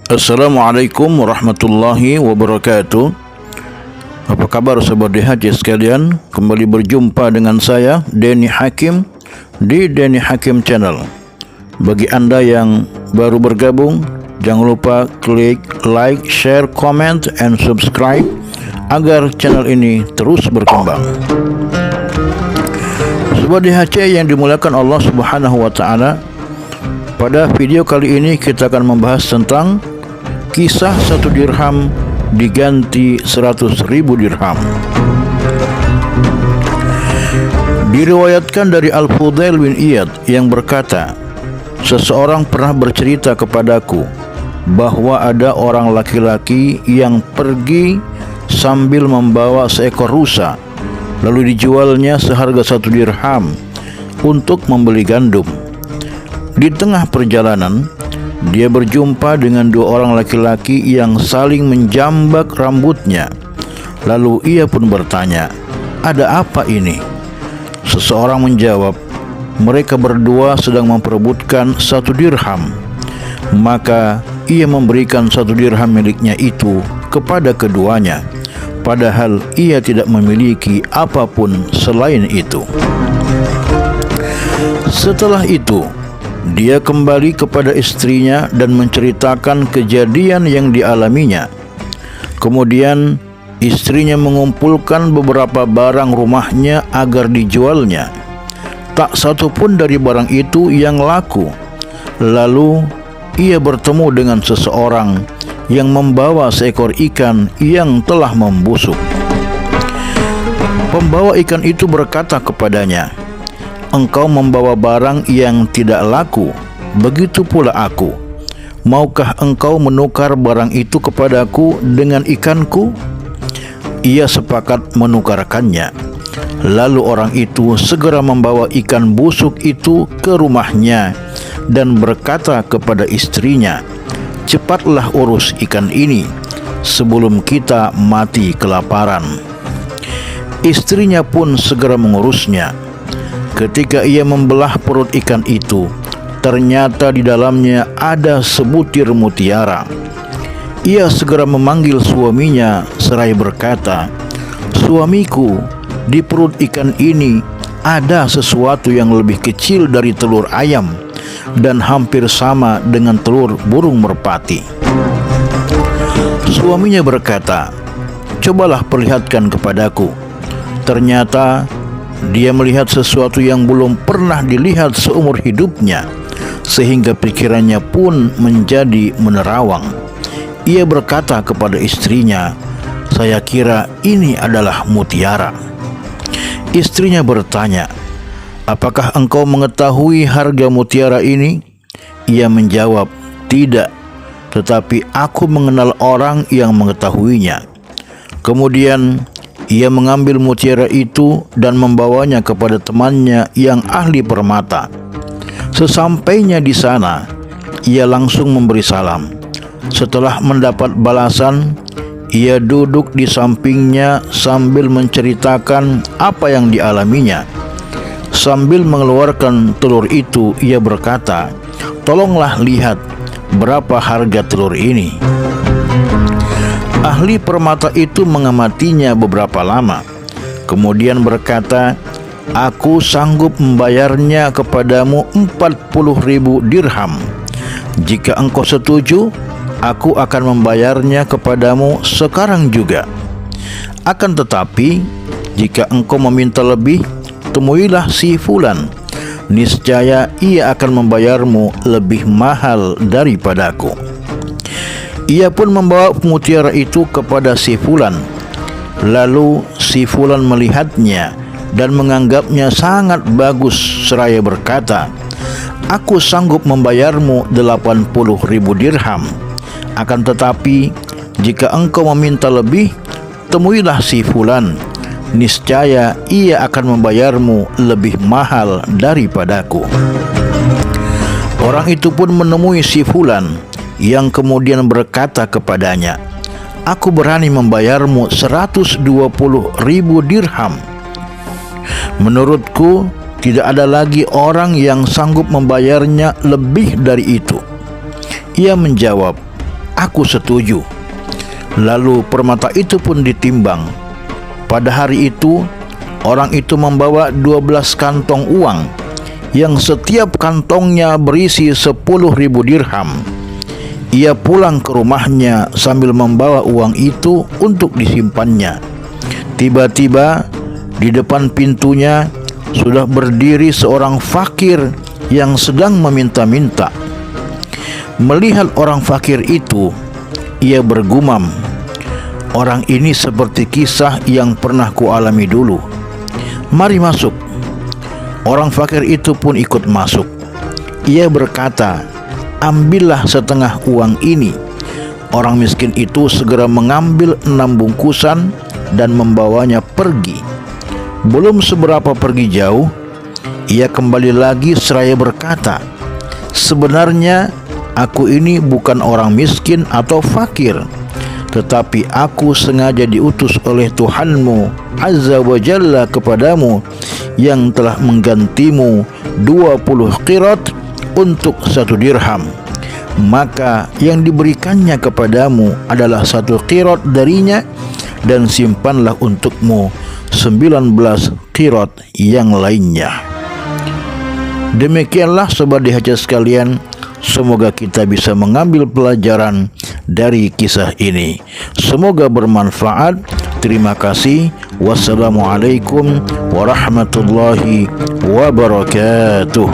Assalamualaikum warahmatullahi wabarakatuh. Apa kabar sahabat DHC sekalian? Kembali berjumpa dengan saya Denny Hakim di Denny Hakim Channel. Bagi Anda yang baru bergabung, jangan lupa klik like, share, comment, and subscribe agar channel ini terus berkembang. Sahabat DHC yang dimuliakan Allah Subhanahu wa taala, pada video kali ini kita akan membahas tentang kisah 1 dirham diganti 100.000 dirham. Diriwayatkan dari Al-Fudail bin Iyad yang berkata, seseorang pernah bercerita kepadaku bahwa ada orang laki-laki yang pergi sambil membawa seekor rusa, lalu dijualnya seharga 1 dirham untuk membeli gandum. Di tengah perjalanan, dia berjumpa dengan 2 orang laki-laki yang saling menjambak rambutnya. Lalu ia pun bertanya, "Ada apa ini?" Seseorang menjawab, "Mereka berdua sedang memperebutkan 1 dirham." Maka ia memberikan 1 dirham miliknya itu kepada keduanya, padahal ia tidak memiliki apapun selain itu. Setelah itu, dia kembali kepada istrinya dan menceritakan kejadian yang dialaminya. Kemudian istrinya mengumpulkan beberapa barang rumahnya agar dijualnya. Tak satu pun dari barang itu yang laku. Lalu ia bertemu dengan seseorang yang membawa seekor ikan yang telah membusuk. Pembawa ikan itu berkata kepadanya, "Engkau membawa barang yang tidak laku, begitu pula aku. Maukah engkau menukar barang itu kepadaku dengan ikanku?" Ia sepakat menukarkannya. Lalu orang itu segera membawa ikan busuk itu ke rumahnya dan berkata kepada istrinya, "Cepatlah urus ikan ini sebelum kita mati kelaparan." Istrinya pun segera mengurusnya. Ketika ia membelah perut ikan itu, ternyata di dalamnya ada sebutir mutiara. Ia segera memanggil suaminya seraya berkata, "Suamiku, di perut ikan ini ada sesuatu yang lebih kecil dari telur ayam dan hampir sama dengan telur burung merpati." Suaminya berkata, "Cobalah perlihatkan kepadaku." Ternyata dia melihat sesuatu yang belum pernah dilihat seumur hidupnya, sehingga pikirannya pun menjadi menerawang. Ia berkata kepada istrinya, "Saya kira ini adalah mutiara." Istrinya bertanya, "Apakah engkau mengetahui harga mutiara ini?" Ia menjawab, "Tidak, tetapi aku mengenal orang yang mengetahuinya." Kemudian ia mengambil mutiara itu dan membawanya kepada temannya yang ahli permata. Sesampainya di sana, ia langsung memberi salam. Setelah mendapat balasan, ia duduk di sampingnya sambil menceritakan apa yang dialaminya. Sambil mengeluarkan telur itu, ia berkata, "Tolonglah lihat berapa harga telur ini." Ahli permata itu mengamatinya beberapa lama, kemudian berkata, "Aku sanggup membayarnya kepadamu 40.000 dirham. Jika engkau setuju, aku akan membayarnya kepadamu sekarang juga. Akan tetapi, jika engkau meminta lebih, temuilah si Fulan. Niscaya ia akan membayarmu lebih mahal daripadaku." Ia pun membawa mutiara itu kepada si Fulan. Lalu si Fulan melihatnya dan menganggapnya sangat bagus seraya berkata, "Aku sanggup membayarmu 80.000 dirham. Akan tetapi, jika engkau meminta lebih, temuilah si Fulan. Niscaya ia akan membayarmu lebih mahal daripadaku." Orang itu pun menemui si Fulan, yang kemudian berkata kepadanya, "Aku berani membayarmu 120.000 dirham. Menurutku, tidak ada lagi orang yang sanggup membayarnya lebih dari itu." Ia menjawab, Aku setuju. Lalu permata itu pun ditimbang. Pada hari itu, orang itu membawa 12 kantong uang, yang setiap kantongnya berisi 10.000 dirham. Ia pulang ke rumahnya sambil membawa uang itu untuk disimpannya. Tiba-tiba di depan pintunya sudah berdiri seorang fakir yang sedang meminta-minta. Melihat orang fakir itu, ia bergumam, "Orang ini seperti kisah yang pernah kualami dulu. Mari masuk." Orang fakir itu pun ikut masuk. Ia berkata, "Ambillah setengah uang ini." Orang miskin itu segera mengambil 6 bungkusan dan membawanya pergi. Belum seberapa pergi jauh, ia kembali lagi seraya berkata, "Sebenarnya aku ini bukan orang miskin atau fakir, tetapi aku sengaja diutus oleh Tuhanmu Azza wa Jalla kepadamu yang telah menggantimu 20 qirat untuk 1 dirham. Maka yang diberikannya kepadamu adalah 1 qirat darinya, dan simpanlah untukmu 19 qirat yang lainnya." Demikianlah sobat DHC sekalian, semoga kita bisa mengambil pelajaran dari kisah ini. Semoga bermanfaat. Terima kasih. Wassalamualaikum warahmatullahi wabarakatuh.